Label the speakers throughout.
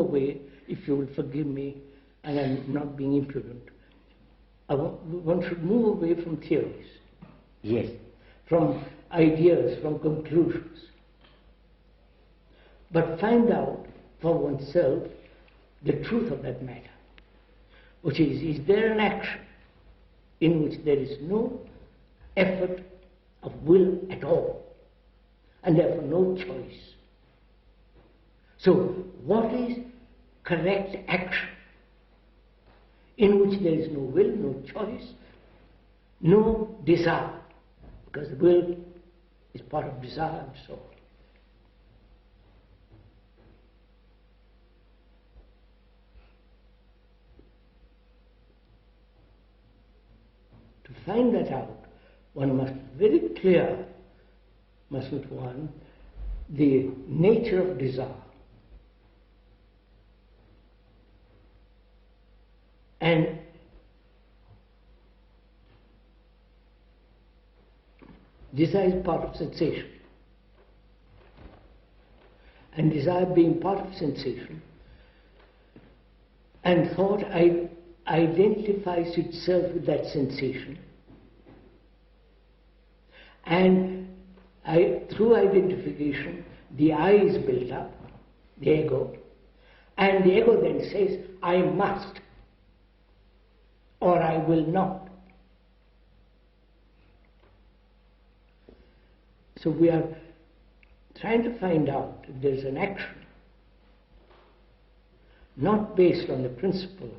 Speaker 1: away, if you will forgive me, and I'm not being impudent, one should move away from theories.
Speaker 2: Yes.
Speaker 1: From ideas, from conclusions. But find out for oneself the truth of that matter, which is there an action in which there is no effort of will at all, and therefore no choice? So, what is correct action in which there is no will, no choice, no desire? Because the will is part of desire and so on. To find that out, one must be very clear, mustn't one, the nature of desire. And desire is part of sensation. And desire being part of sensation, and thought identifies itself with that sensation. And through identification, the I is built up, the ego, and the ego then says, I must, or I will not. So we are trying to find out if there is an action not based on the principle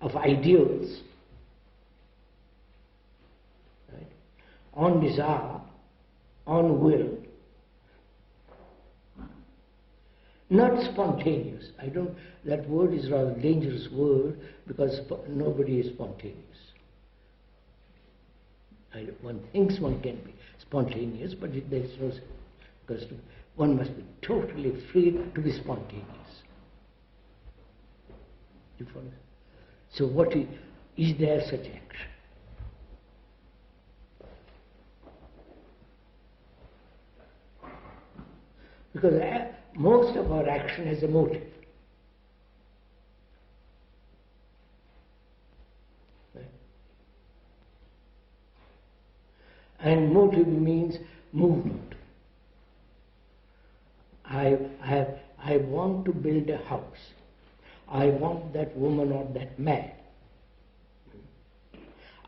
Speaker 1: of ideals, right? On desire, on will, not spontaneous. That word is a rather dangerous word because nobody is spontaneous. One thinks one can be spontaneous, but there is no, because one must be totally free to be spontaneous. You follow? So what is there such action? Because most of our action has a motive. Right? And motive means movement. I want to build a house. I want that woman or that man.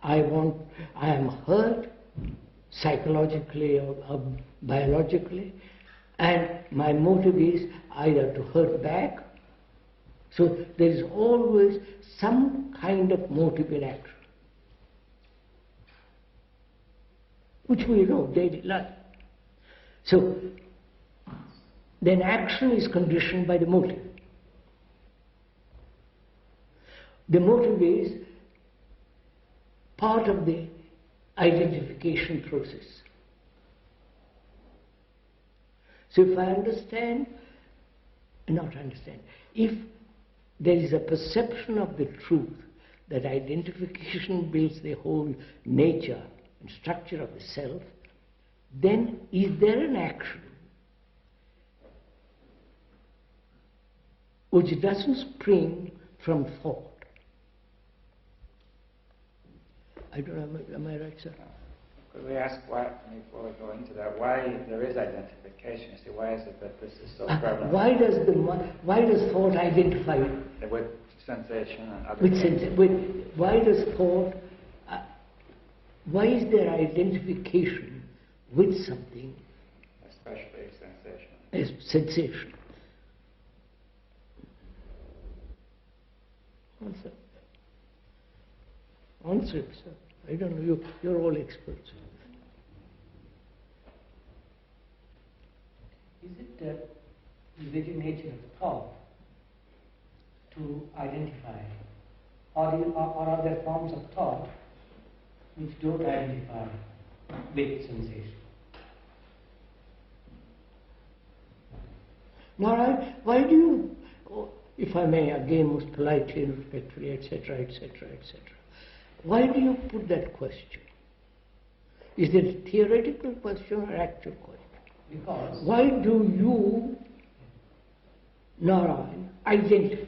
Speaker 1: I am hurt psychologically or biologically, and my motive is either to hurt back. So there is always some kind of motive in action, which we know daily life. So then action is conditioned by the motive. The motive is part of the identification process. So if if there is a perception of the truth that identification builds the whole nature and structure of the self, then is there an action which doesn't spring from thought? I don't know, am I right, sir?
Speaker 3: Could we ask why, before we go into that, why there is identification? You see, why is it that this is so prevalent?
Speaker 1: Why does thought identify
Speaker 3: with sensation and other
Speaker 1: with
Speaker 3: things?
Speaker 1: Why does thought? Why is there identification with something?
Speaker 3: Especially sensation.
Speaker 1: As sensation. Answer. Answer it, sir. I don't know, you're all experts.
Speaker 4: Is it the very nature of thought to identify, or are there forms of thought which don't identify with sensation?
Speaker 1: Now, why do you, if I may, again most politely and respectfully, etc., etc., etc., why do you put that question? Is it a theoretical question or actual question?
Speaker 4: Because
Speaker 1: why do you Narayan identify.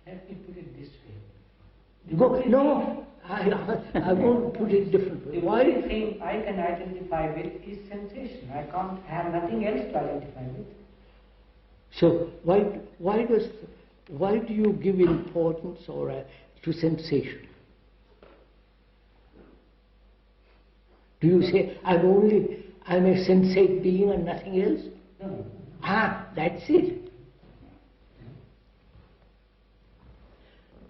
Speaker 4: Let me put it this way.
Speaker 1: No, I won't put it differently.
Speaker 4: The only thing I can identify with is sensation. I can't have nothing else to identify with.
Speaker 1: So why do you give importance to sensation? Do you say I'm a sensate being and nothing else?
Speaker 4: No.
Speaker 1: That's it.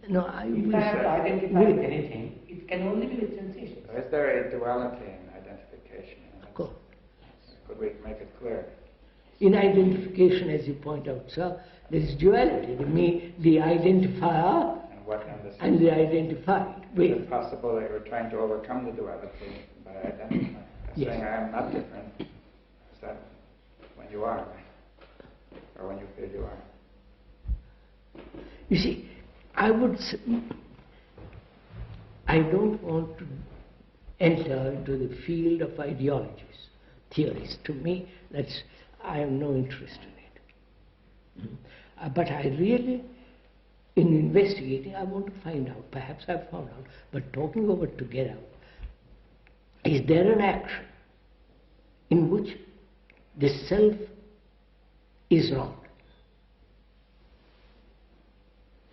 Speaker 1: No,
Speaker 4: If I have to identify with anything, it can only be with sensation.
Speaker 3: Is there a duality in identification?
Speaker 1: Of course.
Speaker 3: Could we make it clear?
Speaker 1: In identification, as you point out, sir, there is duality. The identifier and the identified.
Speaker 3: Is it possible that you're trying to overcome the duality by identifying?
Speaker 1: Yes.
Speaker 3: Saying I am not different. Is that when you are? Or when you feel you are?
Speaker 1: You see, I don't want to enter into the field of ideologies, theories. To me, I have no interest in it. But I really, in investigating, I want to find out. Perhaps I've found out, but talking over together, is there an action in which the self is not?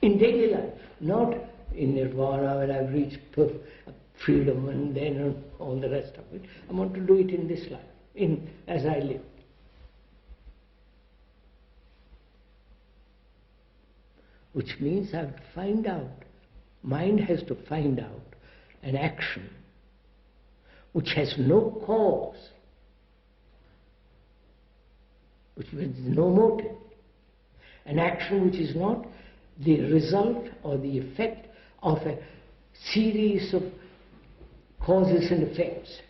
Speaker 1: In daily life, not in nirvana when I've reached freedom and then all the rest of it. I want to do it in this life, as I live. Which means I have to find out, mind has to find out an action which has no cause, which means no motive, an action which is not the result or the effect of a series of causes and effects.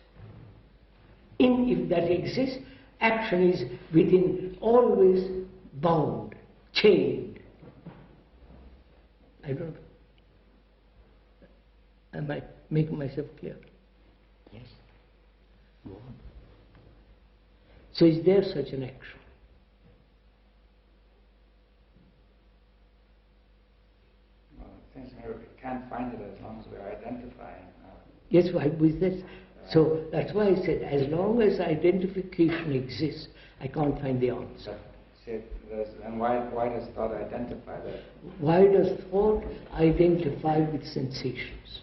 Speaker 1: If that exists, action is within, always bound, chained. I don't know. Am I making myself clear?
Speaker 2: Yes. Go on.
Speaker 1: So is there such an action?
Speaker 3: Well, it seems to me we can't find it as long as we're identifying.
Speaker 1: Yes, why with this? So that's why I said, as long as identification exists, I can't find the answer.
Speaker 3: And why does thought identify that?
Speaker 1: Why does thought identify with sensations?